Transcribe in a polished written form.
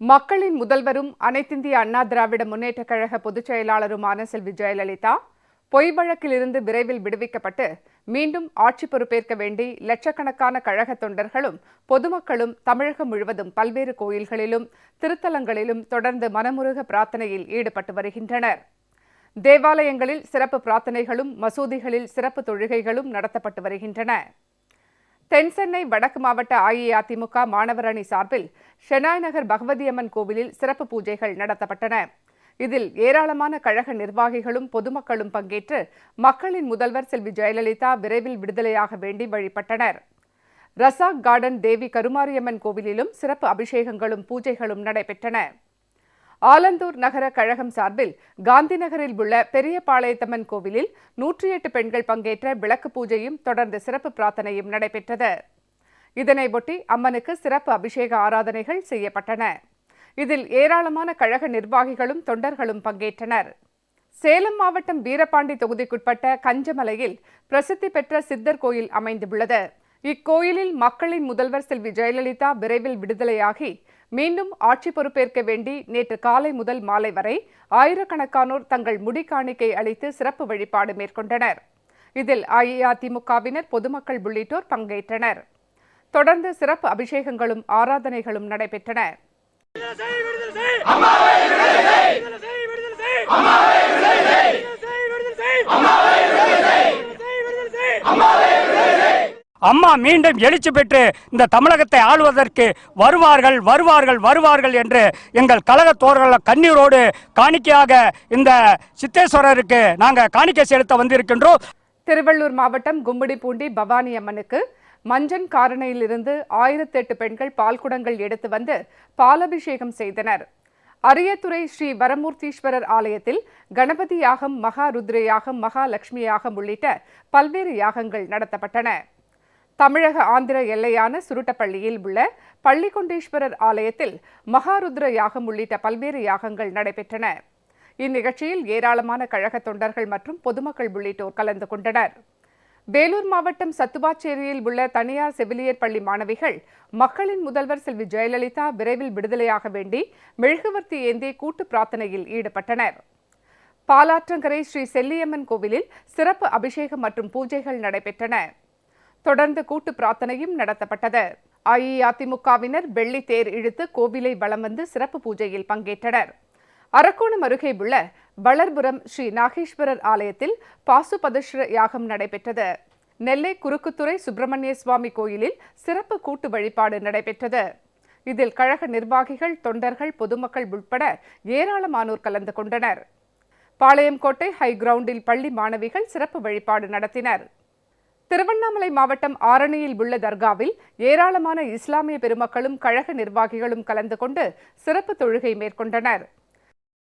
மக்களின் முதல்வரும் அனைத்திந்திய அண்ணா திராவிட முன்னேற்றக் கழக பொதுச் செயலாளருமான செல்வி ஜெயலலிதா பொய் வழக்கிலிருந்து விரைவில் விடுவிக்கப்பட்டு மீண்டும் ஆட்சி பொறுப்பேற்க வேண்டி லட்சக்கணக்கான கழக தொண்டர்களும் பொதுமக்களும் தமிழகம் முழுவதும் பல்வேறு கோயில்களிலும் திருத்தலங்களிலும் தொடர்ந்து மனமுருக பிரார்த்தனையில் ஈடுபட்டு வருகின்றனர். தேவாலயங்களில் சிறப்பு பிரார்த்தனைகளும் மசூதிகளில் சிறப்பு தொழுகைகளும் நடத்தப்பட்டு வருகின்றன. தென்சென்னை வடக்கு மாவட்ட அஇஅதிமுக மாணவர் அணி சார்பில் ஷெனாய் நகர் பகவதியம்மன் கோவிலில் சிறப்பு பூஜைகள் நடத்தப்பட்டன. இதில் ஏராளமான கழக நிர்வாகிகளும் பொதுமக்களும் பங்கேற்று மக்களின் முதல்வர் செல்வி ஜெயலலிதா விரைவில் விடுதலையாக வேண்டி வழிபட்டனர். ரசாக் கார்டன் தேவி கருமாரியம்மன் கோவிலிலும் சிறப்பு அபிஷேகங்களும் பூஜைகளும் நடைபெற்றன. ஆலந்தூர் நகர கழகம் சார்பில் காந்தி நகரில் உள்ள பெரியபாளையத்தம்மன் கோவிலில் 108 பெண்கள் பங்கேற்ற விளக்கு பூஜையும் தொடர்ந்து சிறப்பு பிரார்த்தனையும் நடைபெற்றது. இதனையொட்டி அம்மனுக்கு சிறப்பு அபிஷேக ஆராதனைகள் செய்யப்பட்டன. இதில் ஏராளமான கழக நிர்வாகிகளும் தொண்டர்களும் பங்கேற்றனர். சேலம் மாவட்டம் வீரபாண்டி தொகுதிக்குட்பட்ட கஞ்சமலையில் பிரசித்தி பெற்ற சித்தர் கோயில் அமைந்துள்ளது. இக்கோயிலில் மக்களின் முதல்வர் செல்வி ஜெயலலிதா விரைவில் விடுதலையாகி மீண்டும் ஆட்சி பொறுப்பேற்க வேண்டி நேற்று காலை முதல் மாலை வரை ஆயிரக்கணக்கானோர் தங்கள் முடி காணிக்கை அளித்து சிறப்பு வழிபாடு மேற்கொண்டனர். இதில் அஇஅதிமுகவினர், பொதுமக்கள் உள்ளிட்டோர் பங்கேற்றனர். தொடர்ந்து சிறப்பு அபிஷேகங்களும் ஆராதனைகளும் நடைபெற்றன. அம்மா மீண்டும் எழுச்சி பெற்று இந்த தமிழகத்தை ஆளுவதற்கு வருவார்கள் வருவார்கள் வருவார்கள் என்று எங்கள் கழக தோழர்கள் கண்ணீரோடு காணிக்கையாக இந்த சித்தேஸ்வரருக்கு நாங்கள் காணிக்கை செலுத்த வந்திருக்கின்றோம். திருவள்ளூர் மாவட்டம் கும்மிடிப்பூண்டி பவானி அம்மனுக்கு மஞ்சன் காரணையிலிருந்து 1008 பெண்கள் பால்குடங்கள் எடுத்து வந்து பாலபிஷேகம் செய்தனர். அரியத்துறை ஸ்ரீ வரமூர்த்தீஸ்வரர் ஆலயத்தில் கணபதி யாகம், மகா ருத்ர யாகம், மகாலட்சுமி யாகம் உள்ளிட்ட பல்வேறு யாகங்கள் நடத்தப்பட்டன. தமிழக ஆந்திர எல்லையான சுருட்டப்பள்ளியில் உள்ள பள்ளிகொண்டேஸ்வரர் ஆலயத்தில் மகாருத்ர யாகம் உள்ளிட்ட பல்வேறு யாகங்கள் நடைபெற்றன. இந்நிகழ்ச்சியில் ஏராளமான கழக தொண்டர்கள் மற்றும் பொதுமக்கள் உள்ளிட்டோர் கலந்து கொண்டனர். வேலூர் மாவட்டம் சத்துவாச்சேரியில் உள்ள தனியார் செவிலியர் பள்ளி மாணவிகள் மக்களின் முதல்வர் செல்வி ஜெயலலிதா விரைவில் விடுதலையாக வேண்டி மெழுகுவர்த்தி ஏந்தி கூட்டு பிரார்த்தனையில் ஈடுபட்டனர். பாலாற்றங்கரை ஸ்ரீ செல்லியம்மன் கோவிலில் சிறப்பு அபிஷேகம் மற்றும் பூஜைகள் நடைபெற்றன. தொடர்ந்து கூட்டு பிரார்த்தனையும் நடத்தப்பட்டது. அஇஅதிமுகவினர் வெள்ளி தேர் இழுத்து கோவிலை வலம் வந்து சிறப்பு பூஜையில் பங்கேற்றனர். அரக்கோணம் அருகே உள்ள வளர்புரம் ஸ்ரீ நாகேஸ்வரர் ஆலயத்தில் பாசுபதஸ்ர யாகம் நடைபெற்றது. நெல்லை குறுக்குத்துறை சுப்பிரமணிய சுவாமி கோயிலில் சிறப்பு கூட்டு வழிபாடு நடைபெற்றது. இதில் கழக நிர்வாகிகள், தொண்டர்கள், பொதுமக்கள் உட்பட ஏராளமானோர் கலந்து கொண்டனர். பாளையங்கோட்டை ஹை கிரவுண்டில் பள்ளி மாணவிகள் சிறப்பு வழிபாடு நடத்தினர். திருவண்ணாமலை மாவட்டம் ஆரணியில் உள்ள தர்காவில் ஏராளமான இஸ்லாமிய பெருமக்களும் கழக நிர்வாகிகளும் கலந்து கொண்டு சிறப்பு தொழுகை மேற்கொண்டனர்.